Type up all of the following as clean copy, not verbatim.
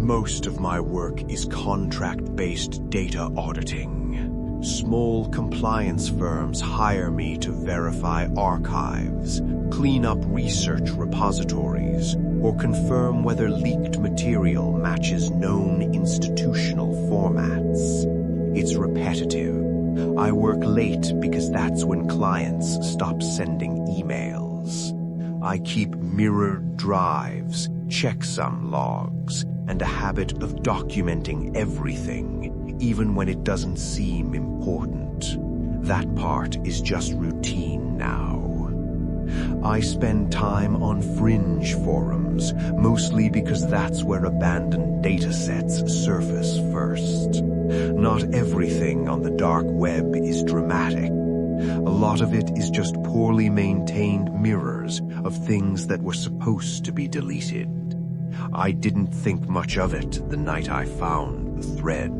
Most of my work is contract-based data auditing. Small compliance firms hire me to verify archives, clean up research repositories, or confirm whether leaked material matches known institutional formats. It's repetitive. I work late because that's when clients stop sending emails. I keep mirrored drives, checksum logs, and a habit of documenting everything, even when it doesn't seem important. That part is just routine now. I spend time on fringe forums, mostly because that's where abandoned datasets surface first. Not everything on the dark web is dramatic. A lot of it is just poorly maintained mirrors of things that were supposed to be deleted. I didn't think much of it the night I found the thread.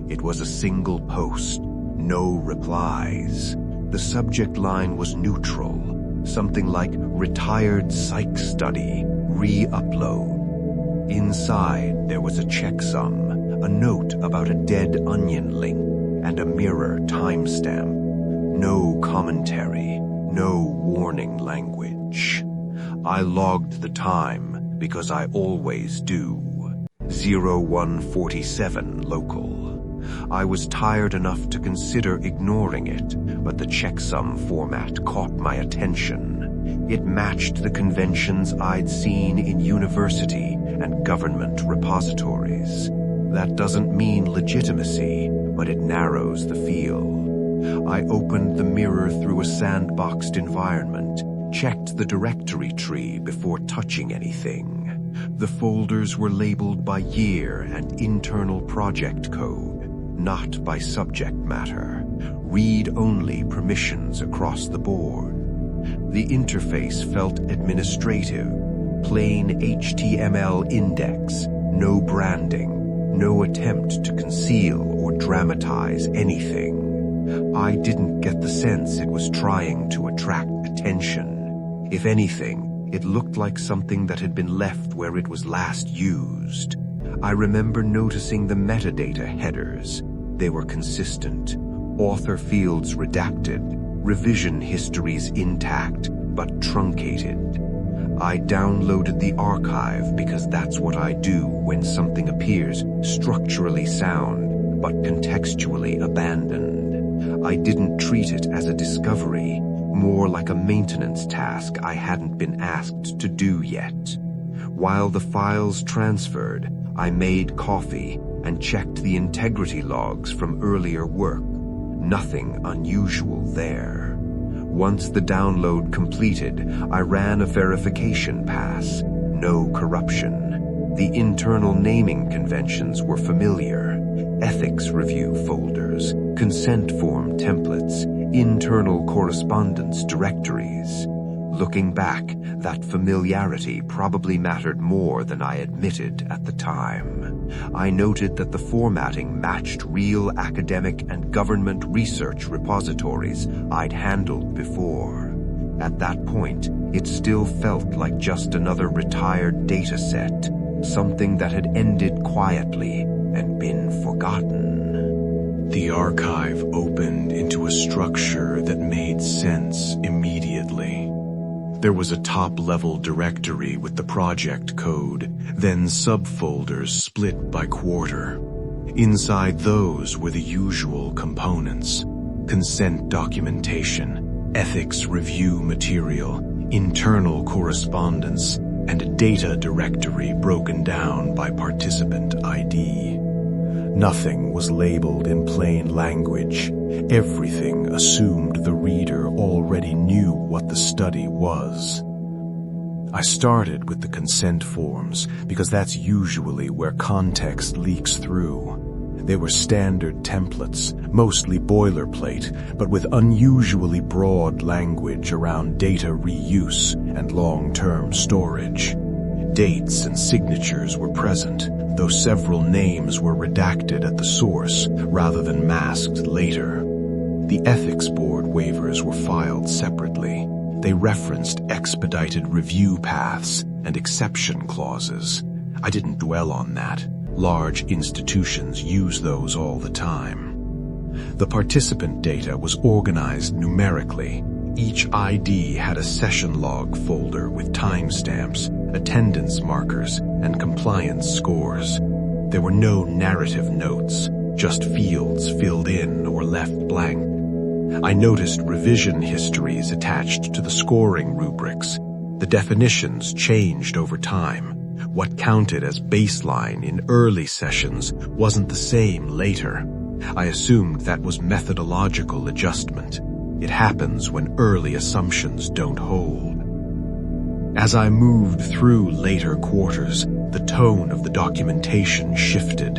It was a single post, no replies. The subject line was neutral, something like retired psych study, re-upload. Inside there was a checksum, a note about a dead onion link, and a mirror timestamp. No commentary, no warning language. I logged the time because I always do. 0147 local. I was tired enough to consider ignoring it, but the checksum format caught my attention. It matched the conventions I'd seen in university and government repositories. That doesn't mean legitimacy, but it narrows the field. I opened the mirror through a sandboxed environment, checked the directory tree before touching anything. The folders were labeled by year and internal project code, not by subject matter. Read-only permissions across the board. The interface felt administrative. Plain HTML index, no branding, no attempt to conceal or dramatize anything. I didn't get the sense it was trying to attract attention. If anything, it looked like something that had been left where it was last used. I remember noticing the metadata headers. They were consistent. Author fields redacted, revision histories intact, but truncated. I downloaded the archive because that's what I do when something appears structurally sound, but contextually abandoned. I didn't treat it as a discovery, more like a maintenance task I hadn't been asked to do yet. While the files transferred, I made coffee and checked the integrity logs from earlier work. Nothing unusual there. Once the download completed, I ran a verification pass. No corruption. The internal naming conventions were familiar. Ethics review folders, consent form templates, internal correspondence directories. Looking back, that familiarity probably mattered more than I admitted at the time. I noted that the formatting matched real academic and government research repositories I'd handled before. At that point, it still felt like just another retired data set, something that had ended quietly and been forgotten. The archive opened into a structure that made sense immediately. There was a top-level directory with the project code, then subfolders split by quarter. Inside those were the usual components: consent documentation, ethics review material, internal correspondence, and a data directory broken down by participant ID. Nothing was labeled in plain language. Everything assumed the reader already knew what the study was. I started with the consent forms because that's usually where context leaks through. They were standard templates, mostly boilerplate, but with unusually broad language around data reuse and long-term storage. Dates and signatures were present, though several names were redacted at the source rather than masked later. The ethics board waivers were filed separately. They referenced expedited review paths and exception clauses. I didn't dwell on that. Large institutions use those all the time. The participant data was organized numerically. Each ID had a session log folder with timestamps, attendance markers, and compliance scores. There were no narrative notes, just fields filled in or left blank. I noticed revision histories attached to the scoring rubrics. The definitions changed over time. What counted as baseline in early sessions wasn't the same later. I assumed that was methodological adjustment. It happens when early assumptions don't hold. As I moved through later quarters, the tone of the documentation shifted.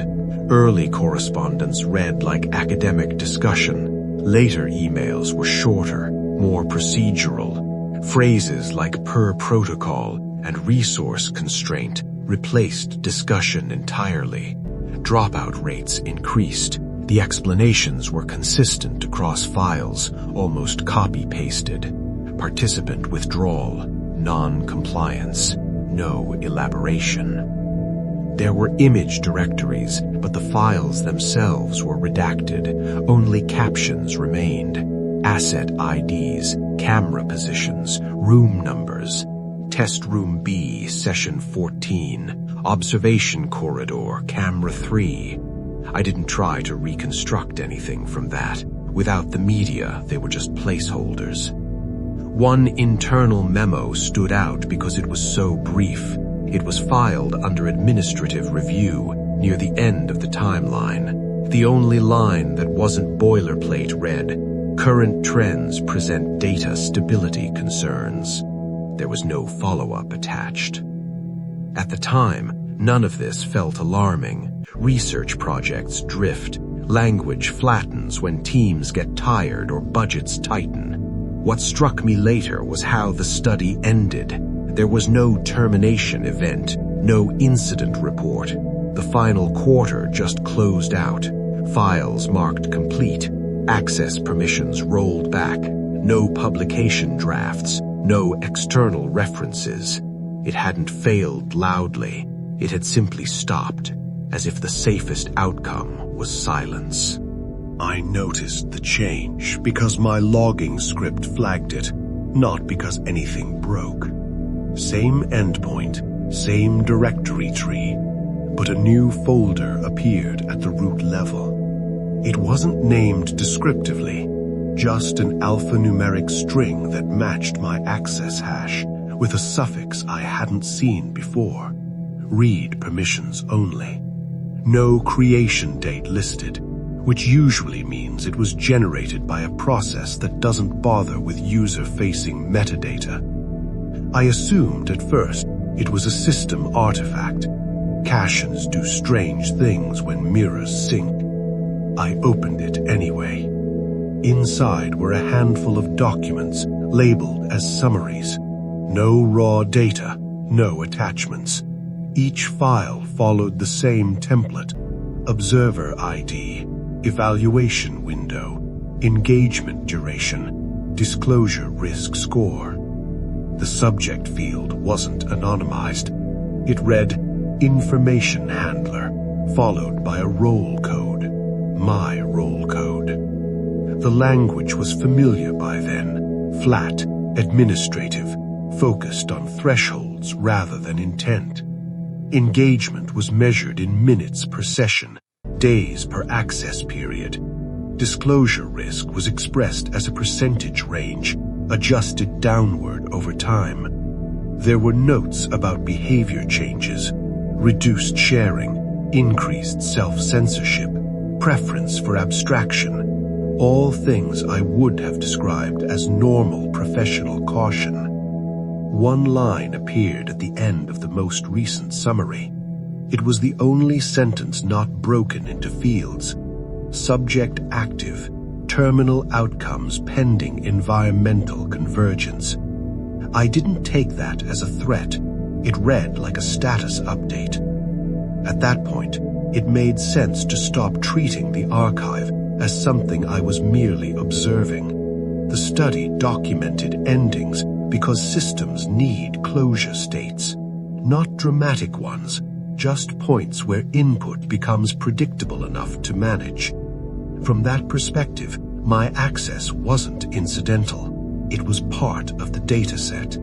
Early correspondence read like academic discussion. Later emails were shorter, more procedural. Phrases like per protocol and resource constraint replaced discussion entirely. Dropout rates increased. The explanations were consistent across files, almost copy-pasted. Participant withdrawal, non-compliance, no elaboration. There were image directories, but the files themselves were redacted. Only captions remained. Asset IDs, camera positions, room numbers. Test room B, session 14. Observation corridor, camera 3. I didn't try to reconstruct anything from that. Without the media, they were just placeholders. One internal memo stood out because it was so brief. It was filed under administrative review, near the end of the timeline. The only line that wasn't boilerplate read, "Current trends present data stability concerns." There was no follow-up attached. At the time, none of this felt alarming. Research projects drift. Language flattens when teams get tired or budgets tighten. What struck me later was how the study ended. There was no termination event, no incident report. The final quarter just closed out. Files marked complete. Access permissions rolled back. No publication drafts. No external references. It hadn't failed loudly. It had simply stopped, as if the safest outcome was silence. I noticed the change because my logging script flagged it, not because anything broke. Same endpoint, same directory tree, but a new folder appeared at the root level. It wasn't named descriptively, just an alphanumeric string that matched my access hash with a suffix I hadn't seen before. Read permissions only. No creation date listed, which usually means it was generated by a process that doesn't bother with user-facing metadata. I assumed at first it was a system artifact. Caches do strange things when mirrors sync. I opened it anyway. Inside were a handful of documents labeled as summaries. No raw data, no attachments. Each file followed the same template: observer ID, evaluation window, engagement duration, disclosure risk score. The subject field wasn't anonymized. It read, information handler, followed by a role code, my role code. The language was familiar by then, flat, administrative, focused on thresholds rather than intent. Engagement was measured in minutes per session, days per access period. Disclosure risk was expressed as a percentage range, adjusted downward over time. There were notes about behavior changes, reduced sharing, increased self-censorship, preference for abstraction, all things I would have described as normal professional caution. One line appeared at the end of the most recent summary. It was the only sentence not broken into fields. Subject active, terminal outcomes pending environmental convergence. I didn't take that as a threat. It read like a status update. At that point, it made sense to stop treating the archive as something I was merely observing. The study documented endings because systems need closure states, not dramatic ones, just points where input becomes predictable enough to manage. From that perspective, my access wasn't incidental. It was part of the dataset.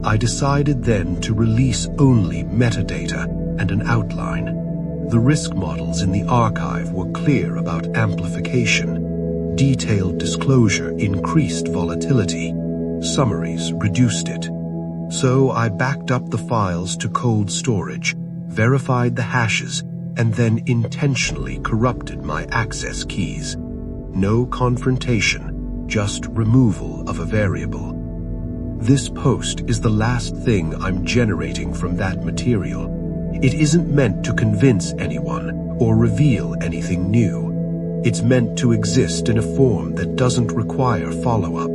I decided then to release only metadata and an outline. The risk models in the archive were clear about amplification. Detailed disclosure increased volatility. Summaries reduced it. So I backed up the files to cold storage, verified the hashes, and then intentionally corrupted my access keys. No confrontation, just removal of a variable. This post is the last thing I'm generating from that material. It isn't meant to convince anyone or reveal anything new. It's meant to exist in a form that doesn't require follow-up.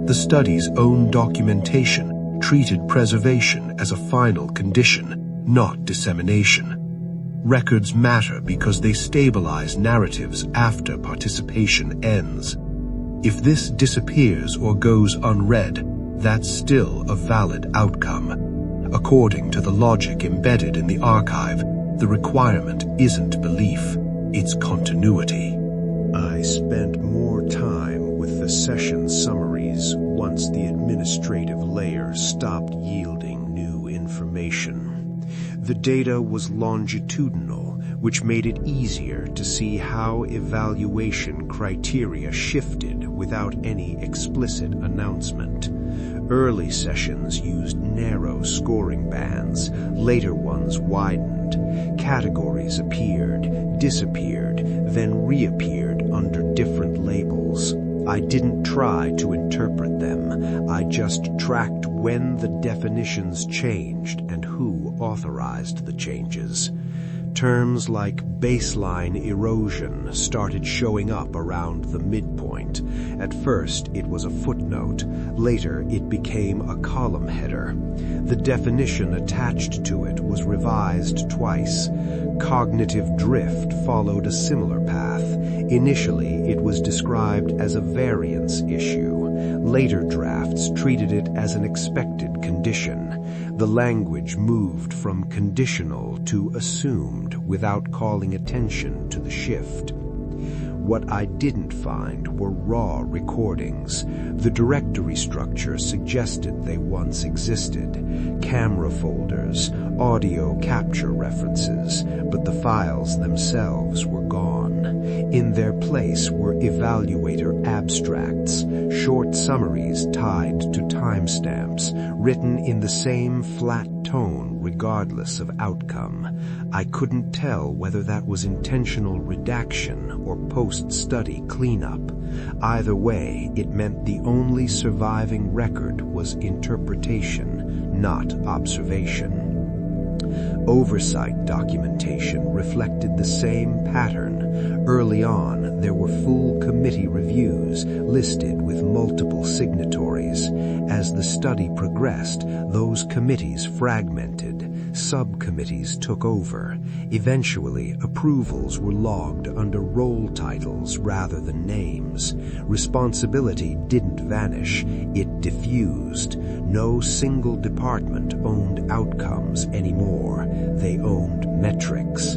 The study's own documentation treated preservation as a final condition, not dissemination. Records matter because they stabilize narratives after participation ends. If this disappears or goes unread, that's still a valid outcome. According to the logic embedded in the archive, the requirement isn't belief, it's continuity. I spent more time with the session summaries once the administrative layer stopped yielding new information. The data was longitudinal, which made it easier to see how evaluation criteria shifted without any explicit announcement. Early sessions used narrow scoring bands, later ones widened. Categories appeared, disappeared, then reappeared under different labels. I didn't try to interpret them. I just tracked when the definitions changed and who authorized the changes. Terms like baseline erosion started showing up around the midpoint. At first, it was a footnote. Later, it became a column header. The definition attached to it was revised twice. Cognitive drift followed a similar path. Initially, it was described as a variance issue. Later drafts treated it as an expected condition. The language moved from conditional to assumed without calling attention to the shift. What I didn't find were raw recordings. The directory structure suggested they once existed. Camera folders, audio capture references, but the files themselves were gone. In their place were evaluator abstracts, short summaries tied to timestamps, written in the same flat tone regardless of outcome. I couldn't tell whether that was intentional redaction or post-study cleanup. Either way, it meant the only surviving record was interpretation, not observation. Oversight documentation reflected the same pattern. Early on, there were full committee reviews listed with multiple signatories. As the study progressed, those committees fragmented. Subcommittees took over. Eventually, approvals were logged under role titles rather than names. Responsibility didn't vanish, it diffused. No single department owned outcomes anymore. They owned metrics.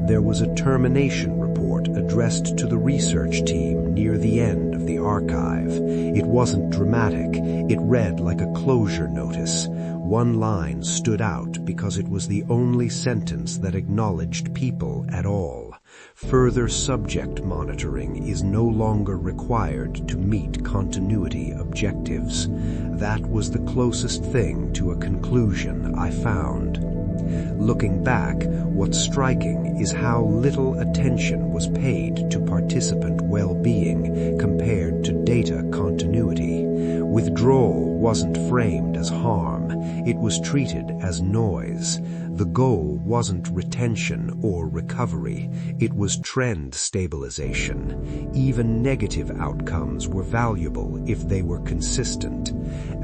There was a termination report addressed to the research team near the end of the archive. It wasn't dramatic. It read like a closure notice. One line stood out because it was the only sentence that acknowledged people at all. Further subject monitoring is no longer required to meet continuity objectives. That was the closest thing to a conclusion I found. Looking back, what's striking is how little attention was paid to participant well-being compared to data continuity. Withdrawal wasn't framed as harm, it was treated as noise. The goal wasn't retention or recovery, it was trend stabilization. Even negative outcomes were valuable if they were consistent.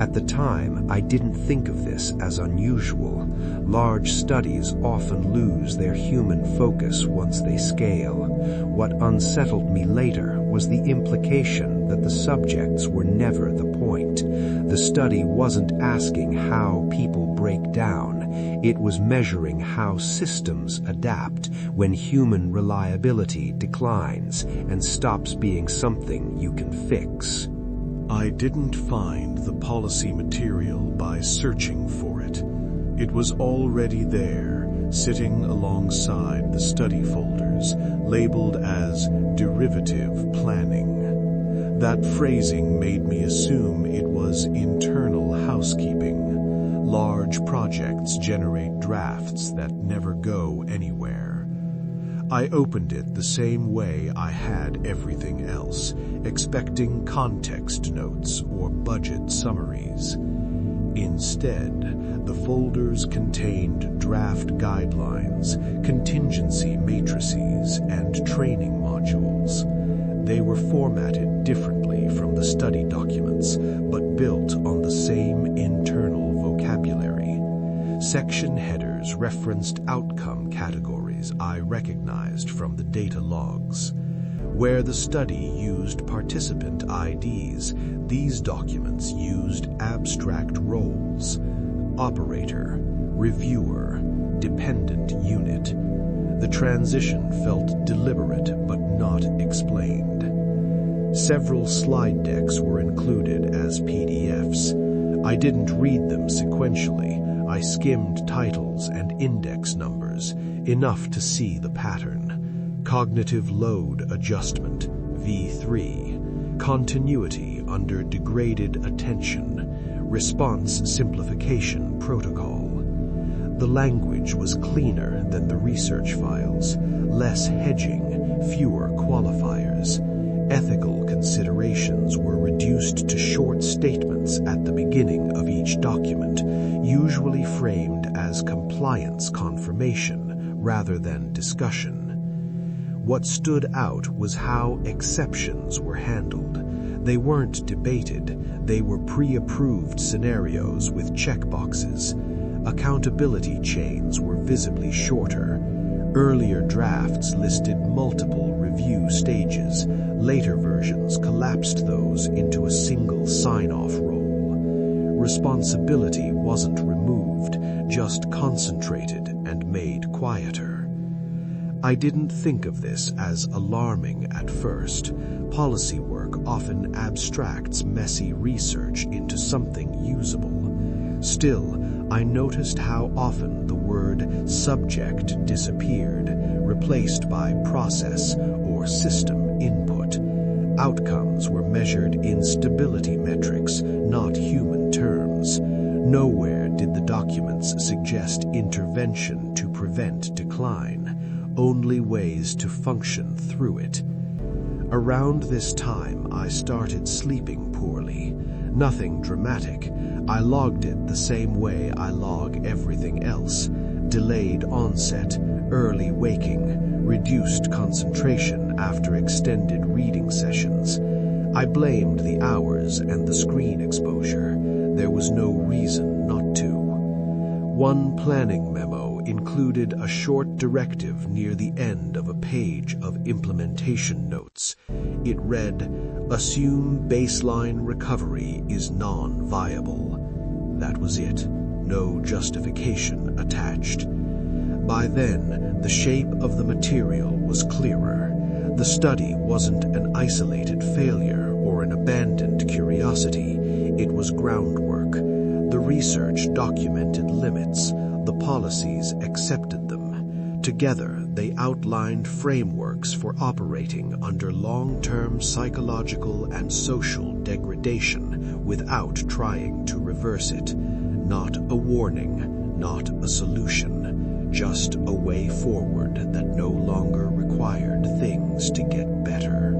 At the time, I didn't think of this as unusual. Large studies often lose their human focus once they scale. What unsettled me later was the implication that the subjects were never the point. The study wasn't asking how people break down, it was measuring how systems adapt when human reliability declines and stops being something you can fix. I didn't find the policy material by searching for it. It was already there, sitting alongside the study folders, labeled as derivative planning. That phrasing made me assume it was internal housekeeping. Large projects generate drafts that never go anywhere. I opened it the same way I had everything else, expecting context notes or budget summaries. Instead, the folders contained draft guidelines, contingency matrices, and training modules. They were formatted differently from the study documents, but built on the same internal vocabulary. Section headers referenced outcome categories I recognized from the data logs. Where the study used participant IDs, these documents used abstract roles: operator, reviewer, dependent unit. The transition felt deliberate but not explained. Several slide decks were included as PDFs. I didn't read them sequentially. I skimmed titles and index numbers, enough to see the pattern. Cognitive load adjustment, V3. Continuity under degraded attention. Response simplification protocol. The language was cleaner than the research files, less hedging, fewer qualifiers. Ethical considerations were reduced to short statements at the beginning of each document, usually framed as compliance confirmation rather than discussion. What stood out was how exceptions were handled. They weren't debated, they were pre-approved scenarios with checkboxes. Accountability chains were visibly shorter. Earlier drafts listed multiple review stages. Later versions collapsed those into a single sign-off role. Responsibility wasn't removed, just concentrated and made quieter. I didn't think of this as alarming at first. Policy work often abstracts messy research into something usable. Still, I noticed how often the word subject disappeared, replaced by process or system input. Outcomes were measured in stability metrics, not human terms. Nowhere did the documents suggest intervention to prevent decline, only ways to function through it. Around this time, I started sleeping poorly. Nothing dramatic. I logged it the same way I log everything else. Delayed onset, early waking, reduced concentration after extended reading sessions. I blamed the hours and the screen exposure. There was no reason not to. One planning memo included a short directive near the end of a page of implementation notes. It read, "Assume baseline recovery is non-viable." That was it. No justification attached. By then, the shape of the material was clearer. The study wasn't an isolated failure or an abandoned curiosity. It was groundwork. The research documented limits. The policies accepted them. Together, they outlined frameworks for operating under long-term psychological and social degradation without trying to reverse it. Not a warning, not a solution, just a way forward that no longer required things to get better.